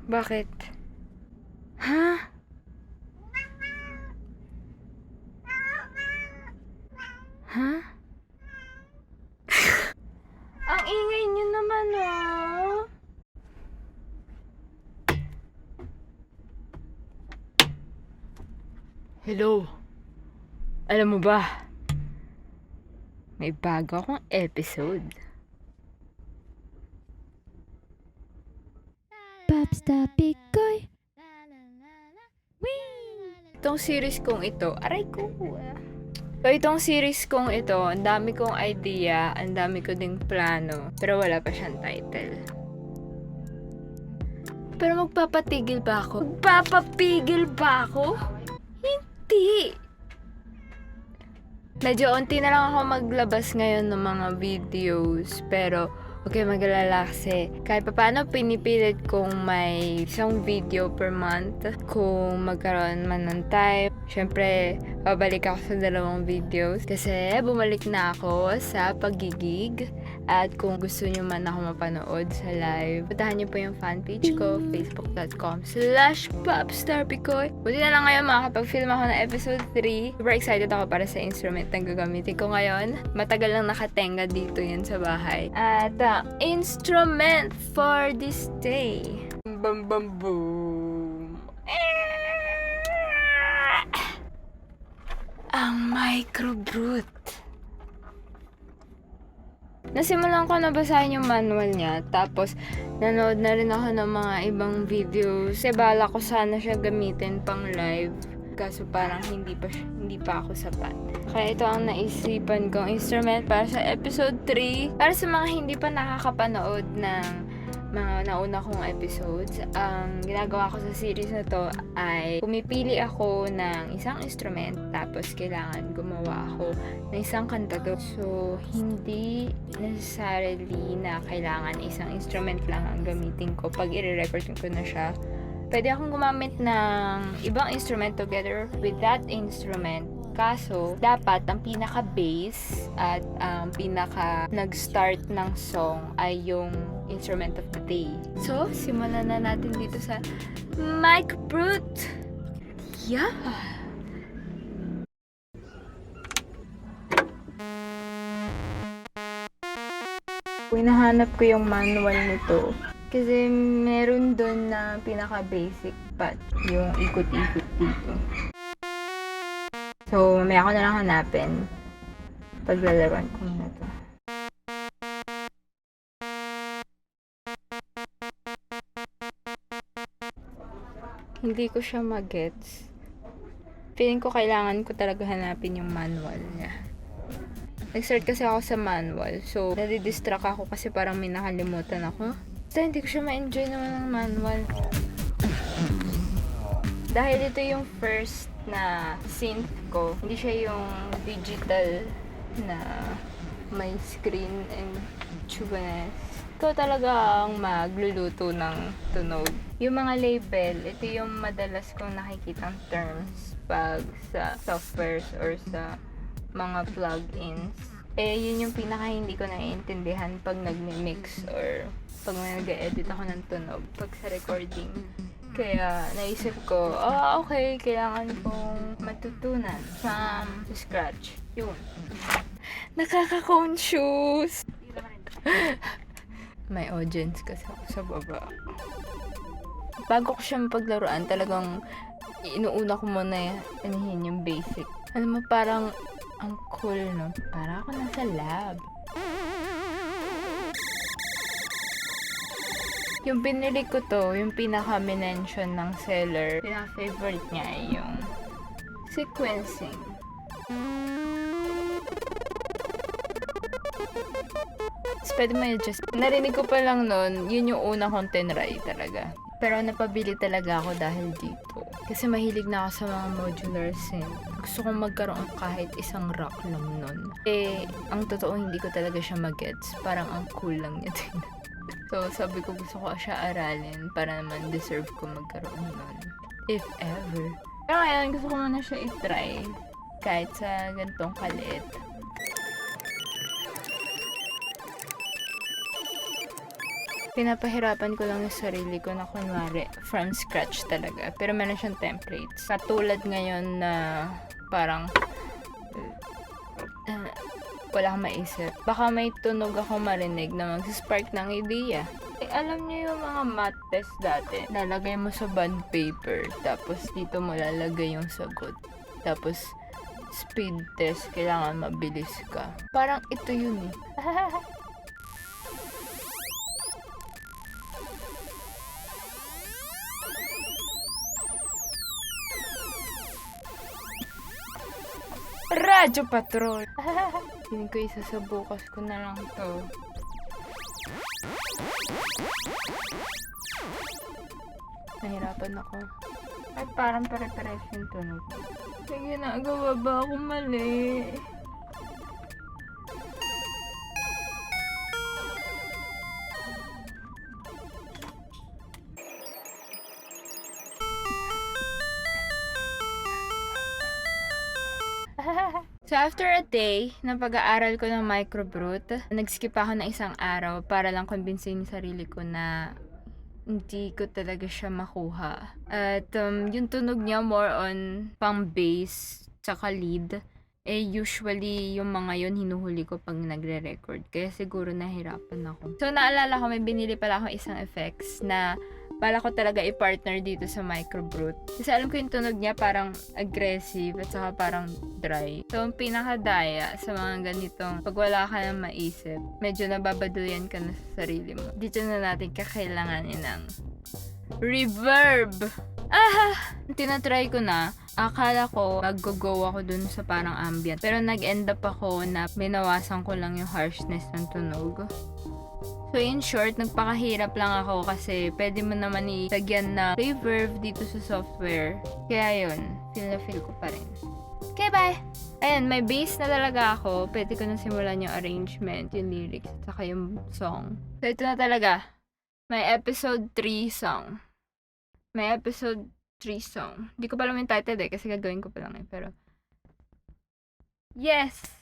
Bakit? Ha? Ha? Ang ingay niyo naman, oh. Hello. Alam mo ba? May bago akong episode. Pops Topic Koy. Itong series kong ito, aray ko. So, itong series kong ito, ang dami kong idea, ang dami ko ding plano, pero wala pa siyang title. Pero magpapatigil ba ako? Magpapapigil ba ako? Hindi! Medyo unti na lang ako maglabas ngayon ng mga videos, pero okay, mag-alala kasi kahit paano pinipilit kong may isang video per month kung magkaroon man ng time. Syempre, babalik ako sa 2 videos kasi bumalik na ako sa pagigig. At kung gusto nyo man ako mapanood sa live, puntahan nyo po yung fanpage ko, facebook.com/popstarpicoy. Buti na lang ngayon makakapag-film ako ng episode 3. Super excited ako para sa instrument na gagamitin ko ngayon. Matagal lang nakatenga dito yan sa bahay. At instrument for this day. Bam bam boom. Ang microbrute. Nasimulan ko na basahin yung manual niya, tapos nanood na rin ako ng mga ibang videos. Kasi bala ko sana siya gamitin pang live, kaso parang hindi pa ako sapat. Kaya ito ang naisipan kong instrument para sa episode 3. Para sa mga hindi pa nakakapanood ng mga nauna kong episodes, ang ginagawa ko sa series na to ay pumipili ako ng isang instrument, tapos kailangan gumawa ako ng isang kanta to. So, hindi necessarily na kailangan isang instrument lang ang gamitin ko pag i-record ko na siya. Pwede akong gumamit ng ibang instrument together with that instrument. Kaso, dapat ang pinaka-bass at ang pinaka-nag-start ng song ay yung instrument of the day. So, simulan na natin dito sa microbrute. Yeah! Hinahanap ko yung manual nito. Kasi meron doon na pinaka-basic patch, yung ikot-ikot dito. So, mamaya ko na lang hanapin. Paglalaruan ko na to. Hindi ko siya magets. Feeling ko kailangan ko talaga hanapin yung manual niya. Nag-start kasi ako sa manual. So, nadidistract ako kasi parang may nakalimutan ako. Basta hindi ko siya ma-enjoy naman ng manual. Dahil ito yung first na synth ko, hindi siya yung digital na may screen and tunes. Ikaw talaga ang magluluto ng tunog. Yung mga label, ito yung madalas kong nakikitang terms pag sa softwares or sa mga plugins. Yun yung pinaka hindi ko naiintindihan pag nagmi-mix or pag nag-edit ako ng tunog pag sa recording. Kaya naisip ko, okay, kailangan kong matutunan from scratch. Yun. Nakaka-conscious! May audience kasi ako sa baba. Bago ko siya mapaglaruan, talagang inuuna ko muna yung basic. Alam mo, parang ang cool, no? Parang ako nasa lab. Yung binili ko to, yung pinaka-mention ng seller, pinaka-favorite niya ay yung sequencing. Tapos pwede mo i-adjust. Narinig ko pa lang nun, yun yung una kong tinry talaga. Pero napabili talaga ako dahil dito. Kasi mahilig na ako sa mga modular synth. Gusto kong magkaroon kahit isang rack lang nun. Ang totoo hindi ko talaga siya magets. Parang ang cool lang niya din. So, sabi ko gusto ko siya aralin para naman deserve ko magkaroon nun. If ever. Pero ngayon, gusto ko muna siya i-try. Kahit sa gantong kaliit. Pinapahirapan ko lang yung sarili ko na kunwari from scratch talaga. Pero meron siyang templates. Katulad ngayon na parang wala akong maisip. Baka may tunog ako marinig na mag-spark ng ideya. Alam niyo yung mga math test dati, lalagay mo sa bond paper, tapos dito mo lalagay yung sagot. Tapos, speed test, kailangan mabilis ka. Parang ito yun eh. Radyo Patrol! Feeling ko isa sa bukas ko na lang to. Nahirapan ako. Ay, parang pare-pares yung tunog. May ginagawa ba ako mali? So, after a day ng pag-aaral ko ng microbrute, nag-skip ako ng isang araw para lang kumbinsin yung sarili ko na hindi ko talaga siya makuha. At yung tunog niya more on pang bass tsaka lead. Usually yung mga yun hinuhuli ko pag nagre-record. Kaya siguro nahirapan ako. So, naalala ko, may binili pala akong isang effects na bala ko talaga i-partner dito sa microbrute. Kasi alam ko yung tunog niya parang aggressive at saka parang dry. So, ang pinakadaya sa mga ganitong pag wala ka nang maisip, medyo nababaduyan ka na sa sarili mo. Dito na natin kakailanganin ng reverb! Tinatry ko na. Akala ko mag-go ako dun sa parang ambient. Pero nag-end up ako na minawasan ko lang yung harshness ng tunog. So, in short, nagpakahirap lang ako kasi pwede mo naman ilagyan na reverb dito sa software. Kaya yun, feel na feel ko pa rin. Okay, bye! Ayan, may bass na talaga ako. Pwede ko na simulan yung arrangement, yung lyrics, at saka yung song. So, ito na talaga. May episode 3 song. May episode 3 song. Di ko pa alam yung title kasi gagawin ko pa lang eh. Pero, yes!